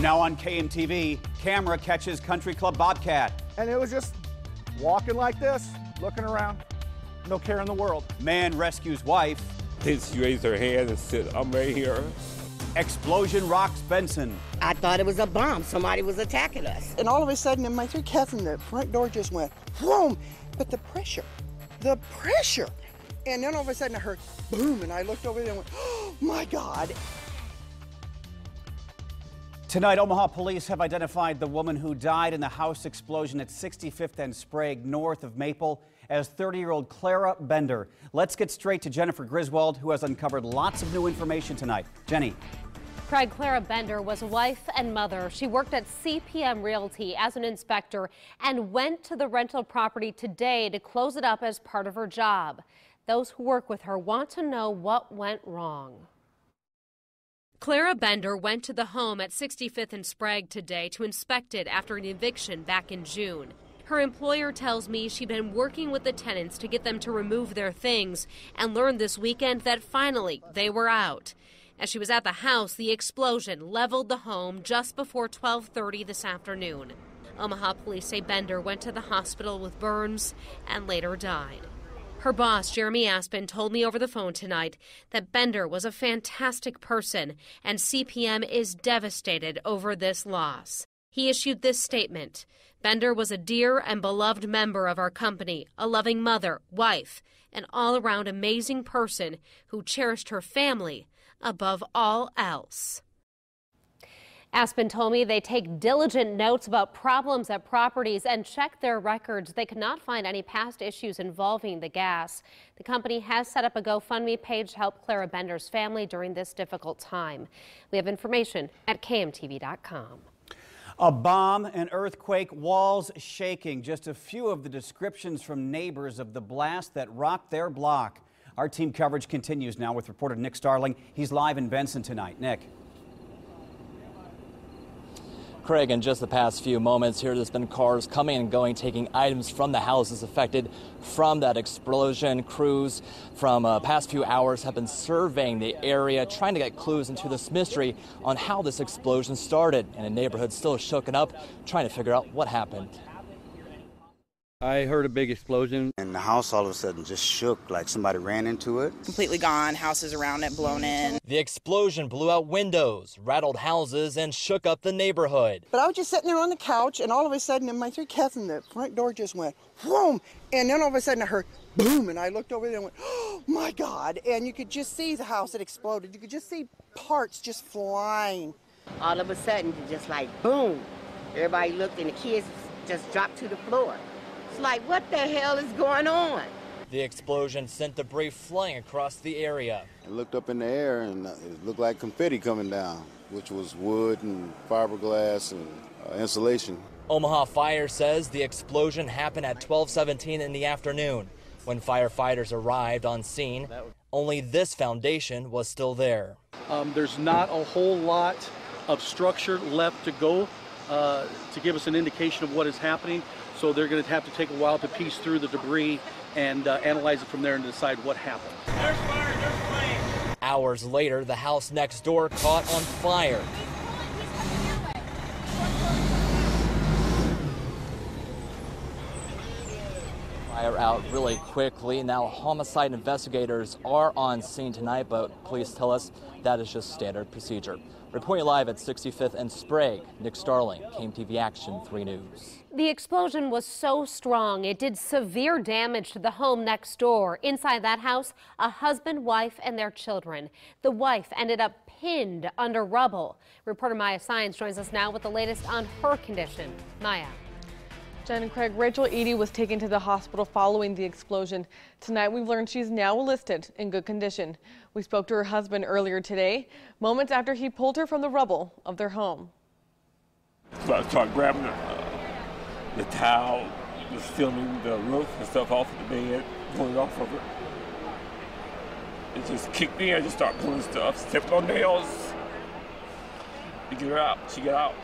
Now on KMTV, camera catches country club bobcat. And it was just walking like this, looking around, no care in the world. Man rescues wife. She raised her hand and said, "I'm right here." Explosion rocks Benson. I thought it was a bomb. Somebody was attacking us. And all of a sudden, in my three cousins, the front door just went, whoom! But the pressure. And then all of a sudden I heard boom, and I looked over there and went, oh my God. Tonight, Omaha police have identified the woman who died in the house explosion at 65th and Sprague, north of Maple, as 30-year-old Clara Bender. Let's get straight to Jennifer Griswold, who has uncovered lots of new information tonight. Jenny. Craig, Clara Bender was a wife and mother. She worked at CPM Realty as an inspector and went to the rental property today to close it up as part of her job. Those who work with her want to know what went wrong. Clara Bender went to the home at 65th and Sprague today to inspect it after an eviction back in June. Her employer tells me she'd been working with the tenants to get them to remove their things and learned this weekend that finally they were out. As she was at the house, the explosion leveled the home just before 12:30 this afternoon. Omaha police say Bender went to the hospital with burns and later died. Her boss, Jeremy Aspen, told me over the phone tonight that Bender was a fantastic person and CPM is devastated over this loss. He issued this statement: Bender was a dear and beloved member of our company, a loving mother, wife, an all-around amazing person who cherished her family above all else. Aspen told me they take diligent notes about problems at properties and check their records. They could not find any past issues involving the gas. The company has set up a GoFundMe page to help Clara Bender's family during this difficult time. We have information at KMTV.com. A bomb, an earthquake, walls shaking. Just a few of the descriptions from neighbors of the blast that rocked their block. Our team coverage continues now with reporter Nick Starling. He's live in Benson tonight. Nick. Craig, in just the past few moments here, there's been cars coming and going, taking items from the houses affected from that explosion. Crews from past few hours have been surveying the area, trying to get clues into this mystery on how this explosion started. And a neighborhood still shooken up, trying to figure out what happened. I heard a big explosion. And the house all of a sudden just shook like somebody ran into it. Completely gone, houses around it blown in. The explosion blew out windows, rattled houses, and shook up the neighborhood. But I was just sitting there on the couch, and all of a sudden, in my three cousins, the front door just went, whoom! And then all of a sudden I heard boom, and I looked over there and went, oh my God! And you could just see the house that exploded. You could just see parts just flying. All of a sudden, just like boom. Everybody looked, and the kids just dropped to the floor. It's like, what the hell is going on? The explosion sent debris flying across the area. I looked up in the air and it looked like confetti coming down, which was wood and fiberglass and insulation. Omaha Fire says the explosion happened at 12:17 in the afternoon. When firefighters arrived on scene, only this foundation was still there. There's not a whole lot of structure left to go to give us an indication of what is happening. So they're going to have to take a while to piece through the debris and analyze it from there and decide what happened. There's fire, there's flame. Hours later, the house next door caught on fire. Fire out really quickly. Now, homicide investigators are on scene tonight, but police tell us that is just standard procedure. Reporting live at 65th and Sprague, Nick Starling, KMTV Action 3 News. The explosion was so strong it did severe damage to the home next door. Inside that house, a husband, wife, and their children. The wife ended up pinned under rubble. Reporter Maya Science joins us now with the latest on her condition. Maya. Jen and Craig, Rachel Eady was taken to the hospital following the explosion. Tonight we've learned she's now listed in good condition. We spoke to her husband earlier today, moments after he pulled her from the rubble of their home. So I started grabbing the towel, just filming the roof and stuff off of the bed, pulling off of it. It just kicked me. I just started pulling stuff, stepping on nails to get her out. She got out.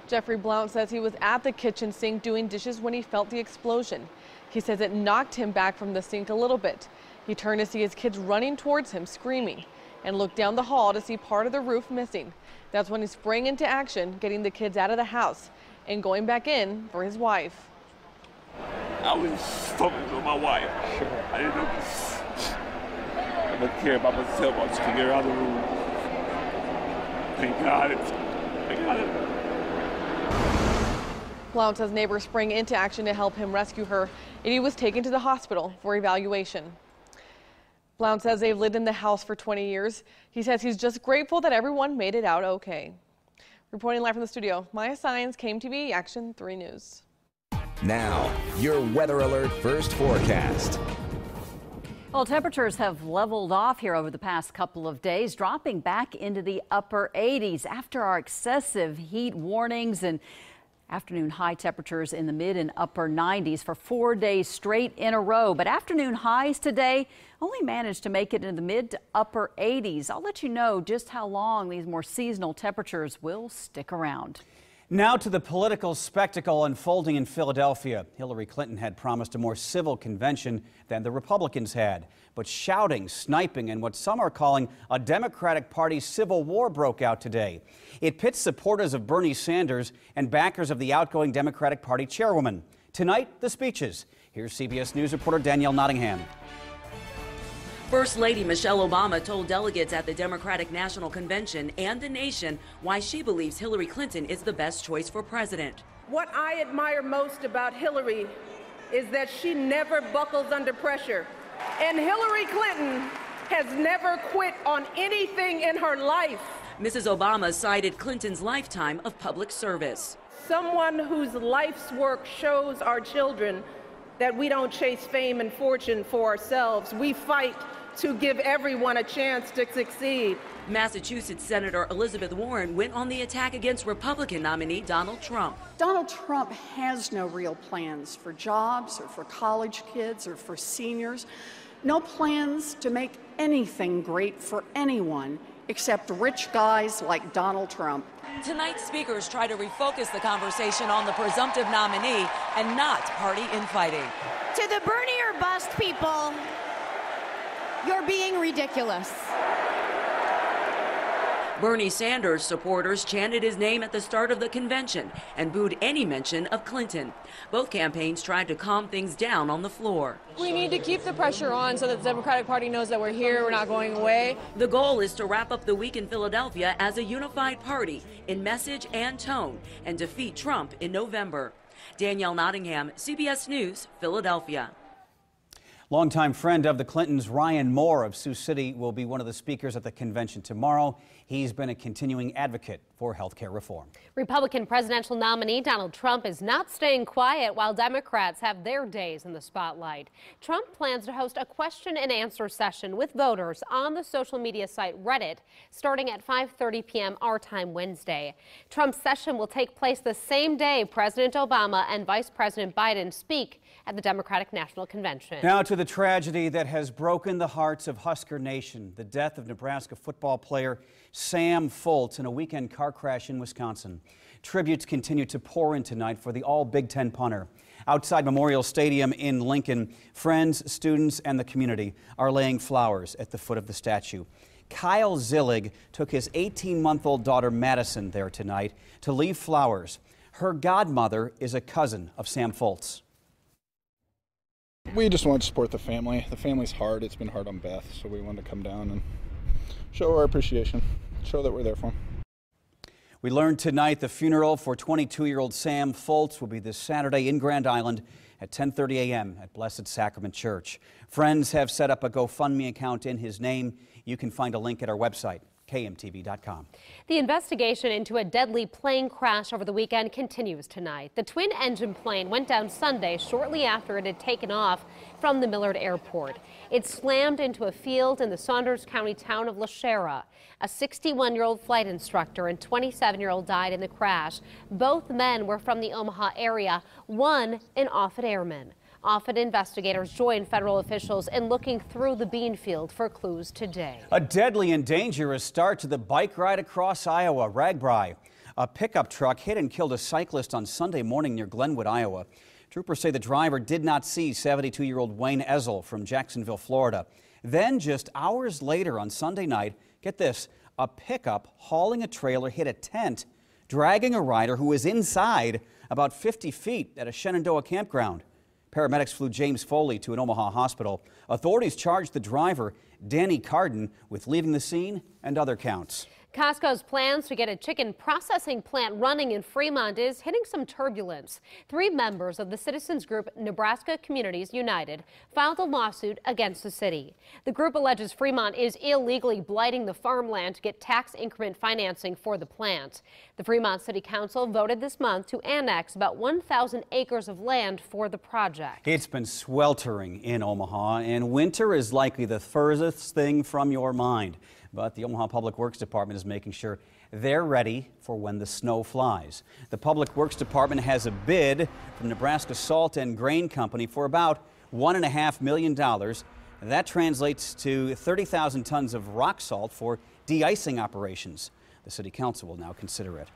Jeffrey Blount says he was at the kitchen sink doing dishes when he felt the explosion. He says it knocked him back from the sink a little bit. He turned to see his kids running towards him, screaming, and looked down the hall to see part of the roof missing. That's when he sprang into action, getting the kids out of the house and going back in for his wife. I was focused on my wife. I didn't know this. I didn't care about myself. I just couldn't get her out of the room. Thank God. Thank God. Blount says neighbors sprang into action to help him rescue her, and he was taken to the hospital for evaluation. Blount says they've lived in the house for 20 years. He says he's just grateful that everyone made it out okay. Reporting live from the studio, Maya Sines, KMTV Action 3 News. Now, your weather alert first forecast. Well, temperatures have leveled off here over the past couple of days, dropping back into the upper 80s after our excessive heat warnings, and afternoon high temperatures in the mid and upper 90s for 4 days straight in a row. But afternoon highs today only managed to make it into the mid to upper 80s. I'll let you know just how long these more seasonal temperatures will stick around. Now to the political spectacle unfolding in Philadelphia. Hillary Clinton had promised a more civil convention than the Republicans had. But shouting, sniping, and what some are calling a Democratic Party civil war broke out today. It pits supporters of Bernie Sanders and backers of the outgoing Democratic Party chairwoman. Tonight, the speeches. Here's CBS News reporter Danielle Nottingham. First Lady Michelle Obama told delegates at the Democratic National Convention and the nation why she believes Hillary Clinton is the best choice for president. What I admire most about Hillary is that she never buckles under pressure. And Hillary Clinton has never quit on anything in her life. Mrs. Obama cited Clinton's lifetime of public service. Someone whose life's work shows our children that we don't chase fame and fortune for ourselves. We fight to give everyone a chance to succeed. Massachusetts Senator Elizabeth Warren went on the attack against Republican nominee Donald Trump. Donald Trump has no real plans for jobs or for college kids or for seniors. No plans to make anything great for anyone except rich guys like Donald Trump. Tonight, speakers try to refocus the conversation on the presumptive nominee and not party infighting. To the Bernie or bust people, you're being ridiculous. Bernie Sanders supporters chanted his name at the start of the convention and booed any mention of Clinton. Both campaigns tried to calm things down on the floor. We need to keep the pressure on so that the Democratic Party knows that we're here, we're not going away. The goal is to wrap up the week in Philadelphia as a unified party in message and tone and defeat Trump in November. Danielle Nottingham, CBS News, Philadelphia. Longtime friend of the Clintons, Ryan Moore of Sioux City, will be one of the speakers at the convention tomorrow. He's been a continuing advocate for health care reform. Republican presidential nominee Donald Trump is not staying quiet while Democrats have their days in the spotlight. Trump plans to host a question and answer session with voters on the social media site Reddit starting at 5:30 p.m. our time Wednesday. Trump's session will take place the same day President Obama and Vice President Biden speak at the Democratic National Convention. Now to the tragedy that has broken the hearts of Husker Nation, the death of Nebraska football player Sam Foltz in a weekend car crash in Wisconsin. Tributes continue to pour in tonight for the all-Big Ten punter. Outside Memorial Stadium in Lincoln, friends, students, and the community are laying flowers at the foot of the statue. Kyle Zillig took his 18-month-old daughter Madison there tonight to leave flowers. Her godmother is a cousin of Sam Foltz. We just wanted to support the family. The family's hard. It's been hard on Beth, so we wanted to come down and show our appreciation, show that we're there for them. We learned tonight the funeral for 22-year-old Sam Foltz will be this Saturday in Grand Island at 10:30 a.m. at Blessed Sacrament Church. Friends have set up a GoFundMe account in his name. You can find a link at our website, KMTV.com. The investigation into a deadly plane crash over the weekend continues tonight. The twin-engine plane went down Sunday shortly after it had taken off from the Millard Airport. It slammed into a field in the Saunders County town of LaShera. A 61-year-old flight instructor and 27-year-old died in the crash. Both men were from the Omaha area, one an Offutt airman. Offutt investigators joined federal officials in looking through the bean field for clues today. A deadly and dangerous start to the bike ride across Iowa. Ragbri. A pickup truck hit and killed a cyclist on Sunday morning near Glenwood, Iowa. Troopers say the driver did not see 72-year-old Wayne Ezel from Jacksonville, Florida. Then just hours later on Sunday night, get this, a pickup hauling a trailer hit a tent, dragging a rider who was inside about 50 feet at a Shenandoah campground. Paramedics flew James Foley to an Omaha hospital. Authorities charged the driver, Danny Carden, with leaving the scene and other counts. Costco's plans to get a chicken processing plant running in Fremont is hitting some turbulence. 3 members of the citizens group Nebraska Communities United filed a lawsuit against the city. The group alleges Fremont is illegally blighting the farmland to get tax increment financing for the plant. The Fremont City Council voted this month to annex about 1,000 acres of land for the project. It's been sweltering in Omaha, and winter is likely the furthest thing from your mind. But the Omaha Public Works Department is making sure they're ready for when the snow flies. The Public Works Department has a bid from Nebraska Salt and Grain Company for about $1.5 million. That translates to 30,000 tons of rock salt for de-icing operations. The City Council will now consider it.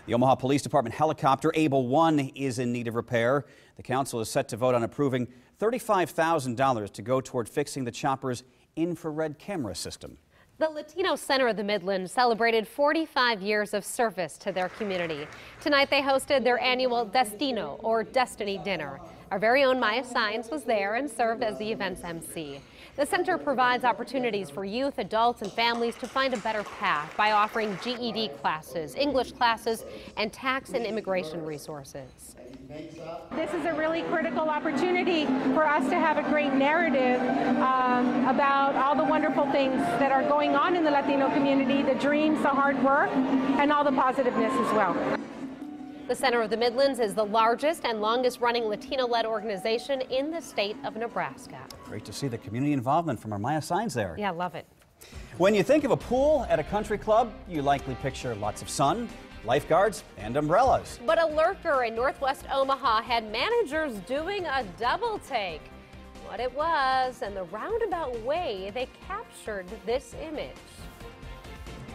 The Omaha Police Department helicopter Able 1 is in need of repair. The council is set to vote on approving $35,000 to go toward fixing the chopper's infrared camera system. The Latino Center of the Midlands celebrated 45 years of service to their community. Tonight they hosted their annual Destino, or Destiny Dinner. Our very own Maya Sines was there and served as the event's MC. The center provides opportunities for youth, adults, and families to find a better path by offering GED classes, English classes, and tax and immigration resources. This is a really critical opportunity for us to have a great narrative about all the wonderful things that are going on in the Latino community, the dreams, the hard work, and all the positiveness as well. The Center of the Midlands is the largest and longest-running Latino-led organization in the state of Nebraska. Great to see the community involvement from our Maya Sines there. Yeah, love it. When you think of a pool at a country club, you likely picture lots of sun, lifeguards, and umbrellas. But a lurker in northwest Omaha had managers doing a double take. What it was and the roundabout way they captured this image.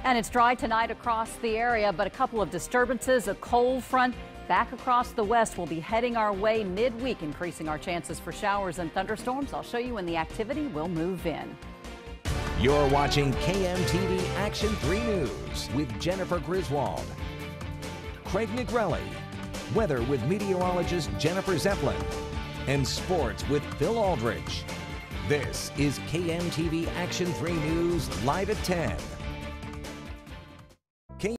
And it's dry tonight across the area, but a couple of disturbances, a cold front back across the west will be heading our way midweek, increasing our chances for showers and thunderstorms. I'll show you when the activity will move in. You're watching KMTV Action 3 News with Jennifer Griswold, Craig Negrelli, weather with meteorologist Jennifer Zeppelin, and sports with Phil Aldridge. This is KMTV Action 3 News live at 10.